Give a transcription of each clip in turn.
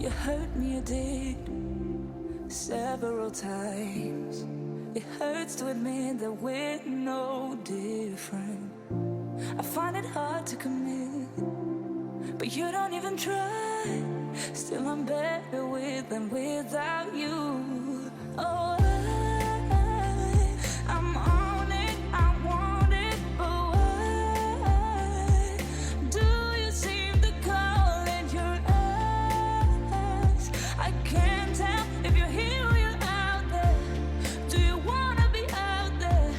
You hurt me, you did, several times. It hurts to admit that we're no different. I find it hard to commit, but you don't even try. Still I'm better with than without you. Oh, I'm on it, I want it, but why do you seem to call in your eyes? I can't tell if you're here or you're out there. Do you wanna be out there?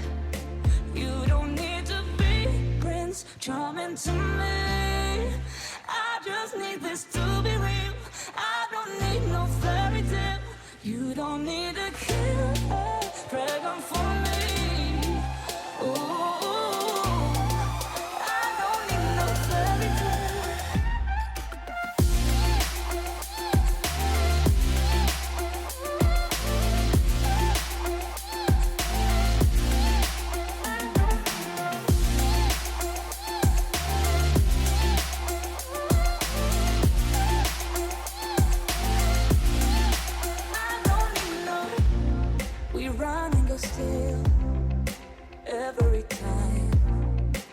You don't need to be Prince Charming to me. I just need this to be real. I don't need no fairy tale. You don't need a killer dragon for me. Ooh, I don't need no fairy tale. Still, every time,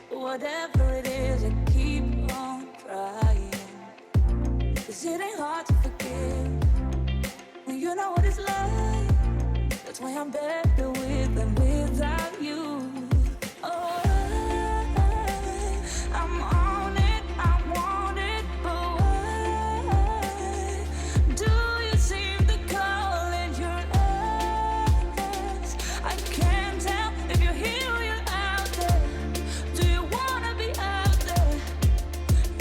whatever it is, I keep on trying. 'Cause it ain't hard to forgive when you know what it's like. That's why I'm better with than without you. Oh, I'm on it, I want it, but why do you seem to call in your eyes? I can't tell if you're here or you're out there. Do you wanna be out there?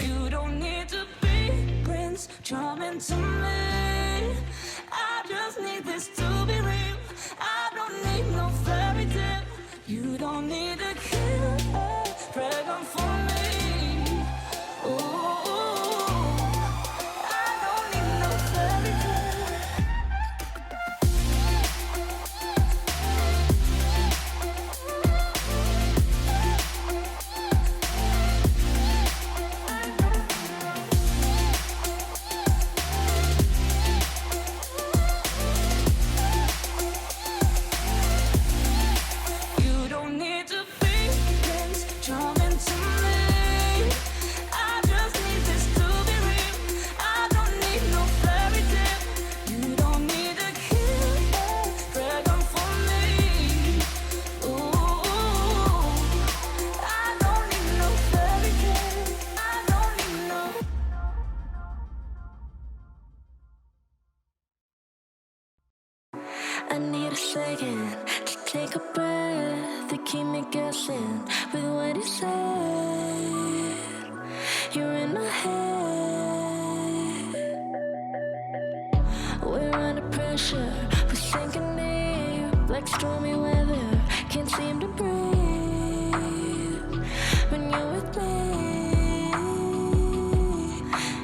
You don't need to be Prince Charming to me. I just need this to be real. I don't need no fairy tale. You don't need a killer dragon for me. Ooh, I don't need no fairy tale. You don't need to be Prince Charming to me. I just need this to be real. I don't need no fairy tale. You don't need a killer dragon for me. Ooh, I don't need no fairy tale. I don't need no. I need a second to take a breath, to keep me guessing with what you said. You're in my head. We're under pressure, we're sinking deep like stormy weather. Can't seem to breathe when you're with me.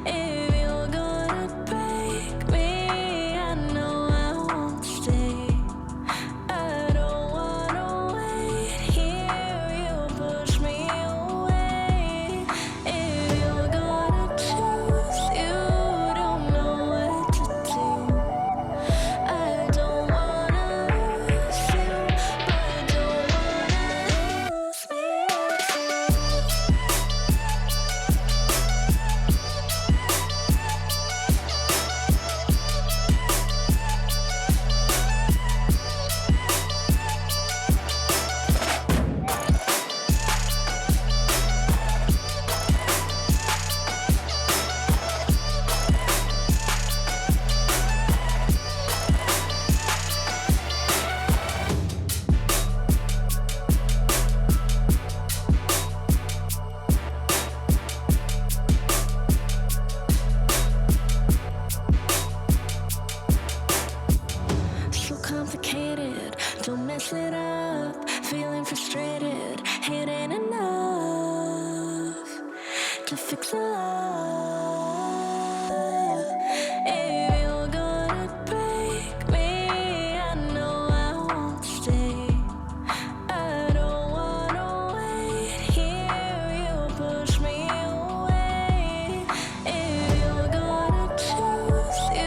If you're gonna break me, I know I won't stay. I don't wanna wait here, you push me away. If you're gonna choose, you don't know what to do. I don't wanna lose you, but don't wanna lose me too. So complicated, don't mess it up. Feeling frustrated, it ain't enough to fix a love. If you're gonna break me, I know I won't stay. I don't wanna wait here, you push me away. If you're gonna choose, you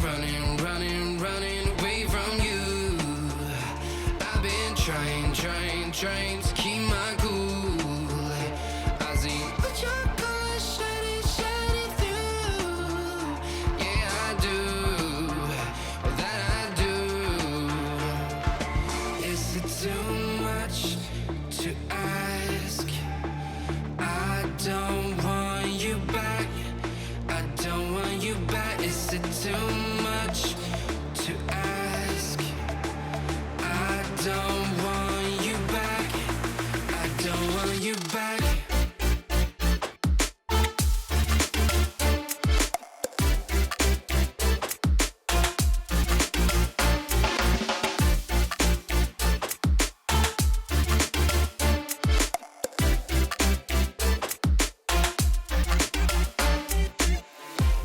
running, running, running away from you. I've been trying to keep my cool. I see what your colors shining through. Yeah, I do. Well, that I do. Is it too much to ask? I don't want you back. I don't want you back. Is it too much to ask? I don't want you back. I don't want you back.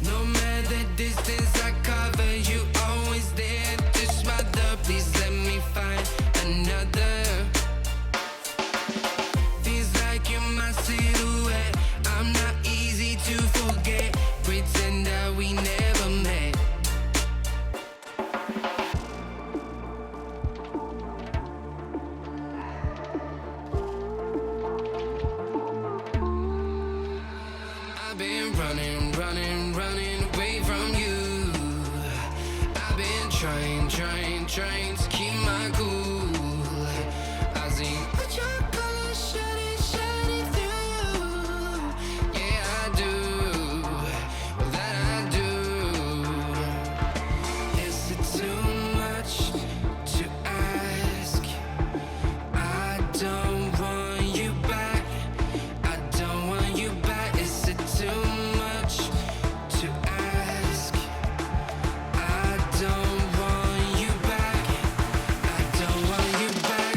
No matter distance I cover, you always there. Just mother, please let me find another. Feels like you're my silhouette. I'm not easy to forget. Pretend that we never met. I've been running, running, running away from you. I've been trying to keep my cool. I see what your colors shining through. Yeah, I do. Well, that I do. Is it too much to ask? I don't want you back. I don't want you back. Is it too much to ask? I don't want you back. I don't want you back.